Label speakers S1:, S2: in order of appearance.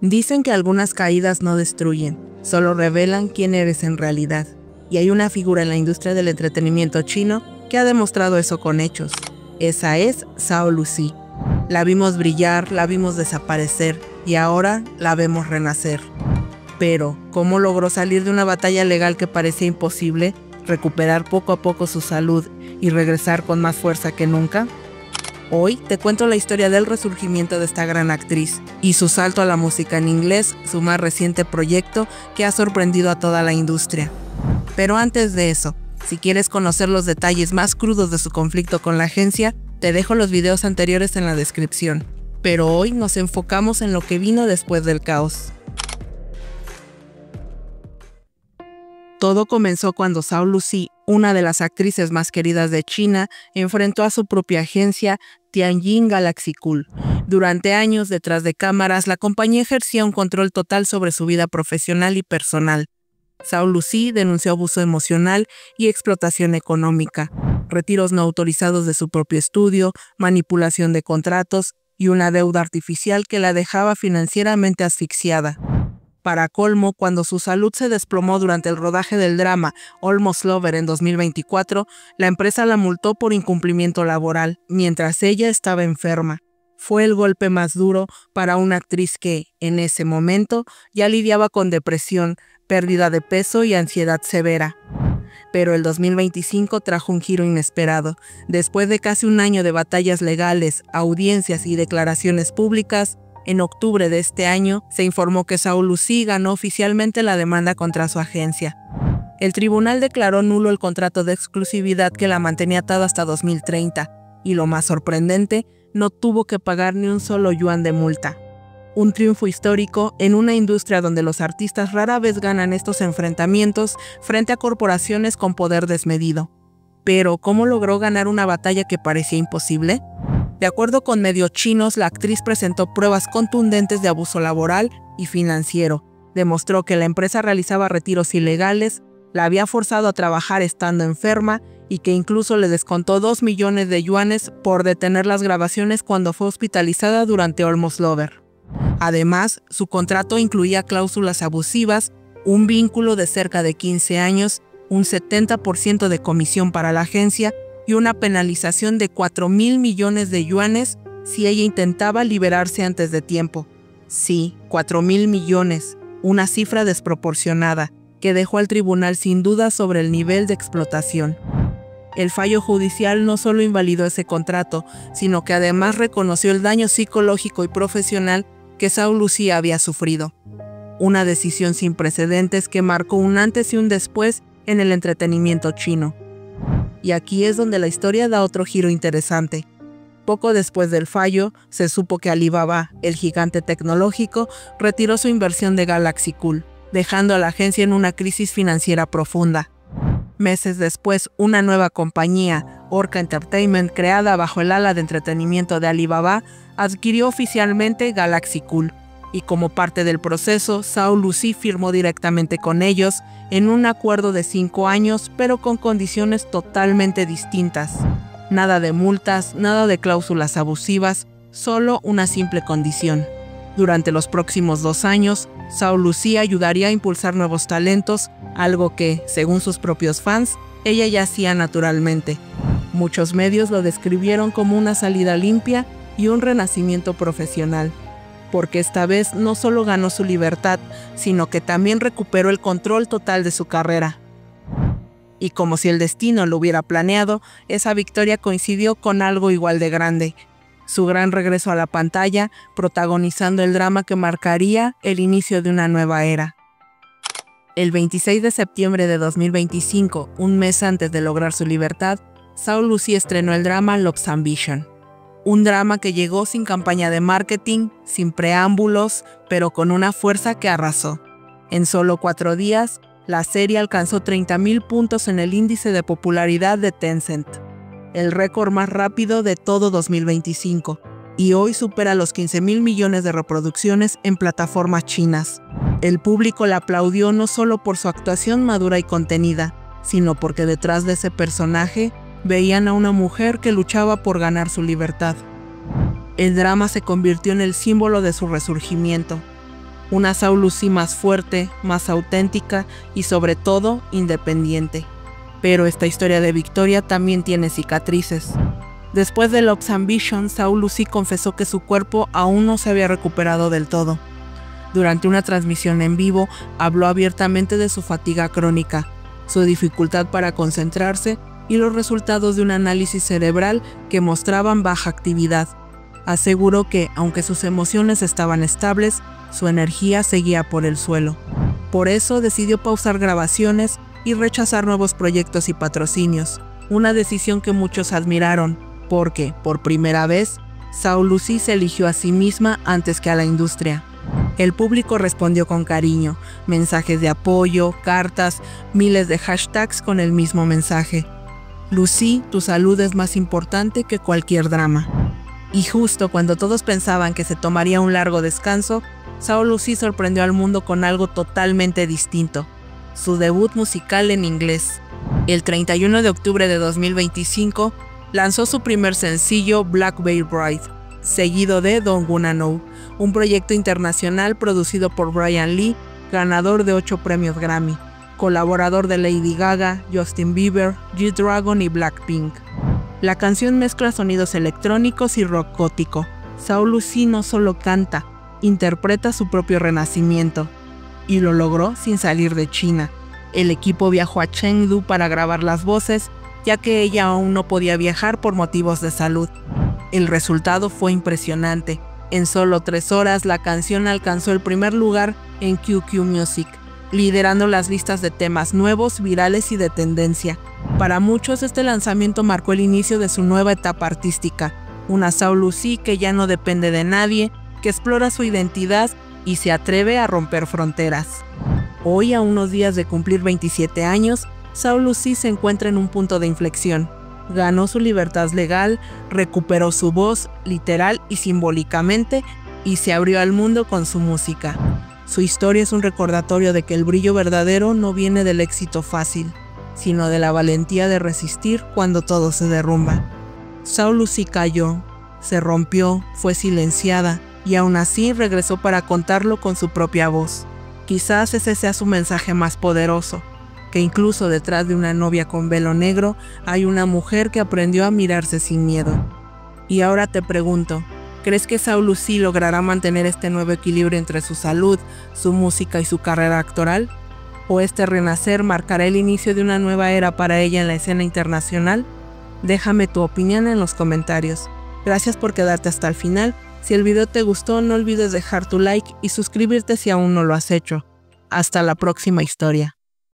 S1: Dicen que algunas caídas no destruyen, solo revelan quién eres en realidad. Y hay una figura en la industria del entretenimiento chino que ha demostrado eso con hechos. Esa es Zhao Lusi. La vimos brillar, la vimos desaparecer y ahora la vemos renacer. Pero, ¿cómo logró salir de una batalla legal que parecía imposible, recuperar poco a poco su salud y regresar con más fuerza que nunca? Hoy te cuento la historia del resurgimiento de esta gran actriz y su salto a la música en inglés, su más reciente proyecto que ha sorprendido a toda la industria. Pero antes de eso, si quieres conocer los detalles más crudos de su conflicto con la agencia, te dejo los videos anteriores en la descripción. Pero hoy nos enfocamos en lo que vino después del caos. Todo comenzó cuando Zhao Lusi, una de las actrices más queridas de China, enfrentó a su propia agencia, Tianjin Galaxy Cool. Durante años detrás de cámaras, la compañía ejercía un control total sobre su vida profesional y personal. Zhao Lusi denunció abuso emocional y explotación económica, retiros no autorizados de su propio estudio, manipulación de contratos y una deuda artificial que la dejaba financieramente asfixiada. Para colmo, cuando su salud se desplomó durante el rodaje del drama Almost Lover en 2024, la empresa la multó por incumplimiento laboral, mientras ella estaba enferma. Fue el golpe más duro para una actriz que, en ese momento, ya lidiaba con depresión, pérdida de peso y ansiedad severa. Pero el 2025 trajo un giro inesperado. Después de casi un año de batallas legales, audiencias y declaraciones públicas, en octubre de este año se informó que Zhao Lusi ganó oficialmente la demanda contra su agencia. El tribunal declaró nulo el contrato de exclusividad que la mantenía atada hasta 2030, y lo más sorprendente, no tuvo que pagar ni un solo yuan de multa. Un triunfo histórico en una industria donde los artistas rara vez ganan estos enfrentamientos frente a corporaciones con poder desmedido. Pero, ¿cómo logró ganar una batalla que parecía imposible? De acuerdo con medios chinos, la actriz presentó pruebas contundentes de abuso laboral y financiero. Demostró que la empresa realizaba retiros ilegales, la había forzado a trabajar estando enferma y que incluso le descontó 2 millones de yuanes por detener las grabaciones cuando fue hospitalizada durante Almost Lover. Además, su contrato incluía cláusulas abusivas, un vínculo de cerca de 15 años, un 70% de comisión para la agencia y una penalización de 4.000 millones de yuanes si ella intentaba liberarse antes de tiempo. Sí, 4.000 millones, una cifra desproporcionada, que dejó al tribunal sin dudas sobre el nivel de explotación. El fallo judicial no solo invalidó ese contrato, sino que además reconoció el daño psicológico y profesional que Zhao Lusi había sufrido. Una decisión sin precedentes que marcó un antes y un después en el entretenimiento chino. Y aquí es donde la historia da otro giro interesante. Poco después del fallo, se supo que Alibaba, el gigante tecnológico, retiró su inversión de Galaxy Cool, dejando a la agencia en una crisis financiera profunda. Meses después, una nueva compañía, Orca Entertainment, creada bajo el ala de entretenimiento de Alibaba, adquirió oficialmente Galaxy Cool. Y como parte del proceso, Zhao Lusi firmó directamente con ellos en un acuerdo de 5 años, pero con condiciones totalmente distintas. Nada de multas, nada de cláusulas abusivas, solo una simple condición. Durante los próximos 2 años, Zhao Lusi ayudaría a impulsar nuevos talentos, algo que, según sus propios fans, ella ya hacía naturalmente. Muchos medios lo describieron como una salida limpia y un renacimiento profesional, porque esta vez no solo ganó su libertad, sino que también recuperó el control total de su carrera. Y como si el destino lo hubiera planeado, esa victoria coincidió con algo igual de grande: su gran regreso a la pantalla, protagonizando el drama que marcaría el inicio de una nueva era. El 26 de septiembre de 2025, un mes antes de lograr su libertad, Zhao Lusi estrenó el drama Love's Ambition. Un drama que llegó sin campaña de marketing, sin preámbulos, pero con una fuerza que arrasó. En solo 4 días, la serie alcanzó 30.000 puntos en el índice de popularidad de Tencent, el récord más rápido de todo 2025, y hoy supera los 15.000 millones de reproducciones en plataformas chinas. El público la aplaudió no solo por su actuación madura y contenida, sino porque detrás de ese personaje veían a una mujer que luchaba por ganar su libertad. El drama se convirtió en el símbolo de su resurgimiento. Una Saul Lucy más fuerte, más auténtica y sobre todo independiente. Pero esta historia de victoria también tiene cicatrices. Después de Love's Ambition, Saul Lucy confesó que su cuerpo aún no se había recuperado del todo. Durante una transmisión en vivo, habló abiertamente de su fatiga crónica, su dificultad para concentrarse y los resultados de un análisis cerebral que mostraban baja actividad. Aseguró que, aunque sus emociones estaban estables, su energía seguía por el suelo. Por eso decidió pausar grabaciones y rechazar nuevos proyectos y patrocinios, una decisión que muchos admiraron, porque, por primera vez, Saul Lucy se eligió a sí misma antes que a la industria. El público respondió con cariño, mensajes de apoyo, cartas, miles de hashtags con el mismo mensaje. Lucy, tu salud es más importante que cualquier drama. Y justo cuando todos pensaban que se tomaría un largo descanso, Saul Lucy sorprendió al mundo con algo totalmente distinto: su debut musical en inglés. El 31 de octubre de 2025, lanzó su primer sencillo, Black Veil Bride, seguido de Don't Wanna Know, un proyecto internacional producido por Brian Lee, ganador de 8 premios Grammy, colaborador de Lady Gaga, Justin Bieber, G-Dragon y Blackpink. La canción mezcla sonidos electrónicos y rock gótico. Saul Lucy no solo canta, interpreta su propio renacimiento. Y lo logró sin salir de China. El equipo viajó a Chengdu para grabar las voces, ya que ella aún no podía viajar por motivos de salud. El resultado fue impresionante. En solo 3 horas, la canción alcanzó el primer lugar en QQ Music, liderando las listas de temas nuevos, virales y de tendencia. Para muchos, este lanzamiento marcó el inicio de su nueva etapa artística, una Saul Lucy que ya no depende de nadie, que explora su identidad y se atreve a romper fronteras. Hoy, a unos días de cumplir 27 años, Saul Lucy se encuentra en un punto de inflexión. Ganó su libertad legal, recuperó su voz, literal y simbólicamente, y se abrió al mundo con su música. Su historia es un recordatorio de que el brillo verdadero no viene del éxito fácil, sino de la valentía de resistir cuando todo se derrumba. Saul Lucy cayó, se rompió, fue silenciada, y aún así regresó para contarlo con su propia voz. Quizás ese sea su mensaje más poderoso, que incluso detrás de una novia con velo negro hay una mujer que aprendió a mirarse sin miedo. Y ahora te pregunto, ¿crees que Saul Lucy logrará mantener este nuevo equilibrio entre su salud, su música y su carrera actoral? ¿O este renacer marcará el inicio de una nueva era para ella en la escena internacional? Déjame tu opinión en los comentarios. Gracias por quedarte hasta el final. Si el video te gustó, no olvides dejar tu like y suscribirte si aún no lo has hecho. Hasta la próxima historia.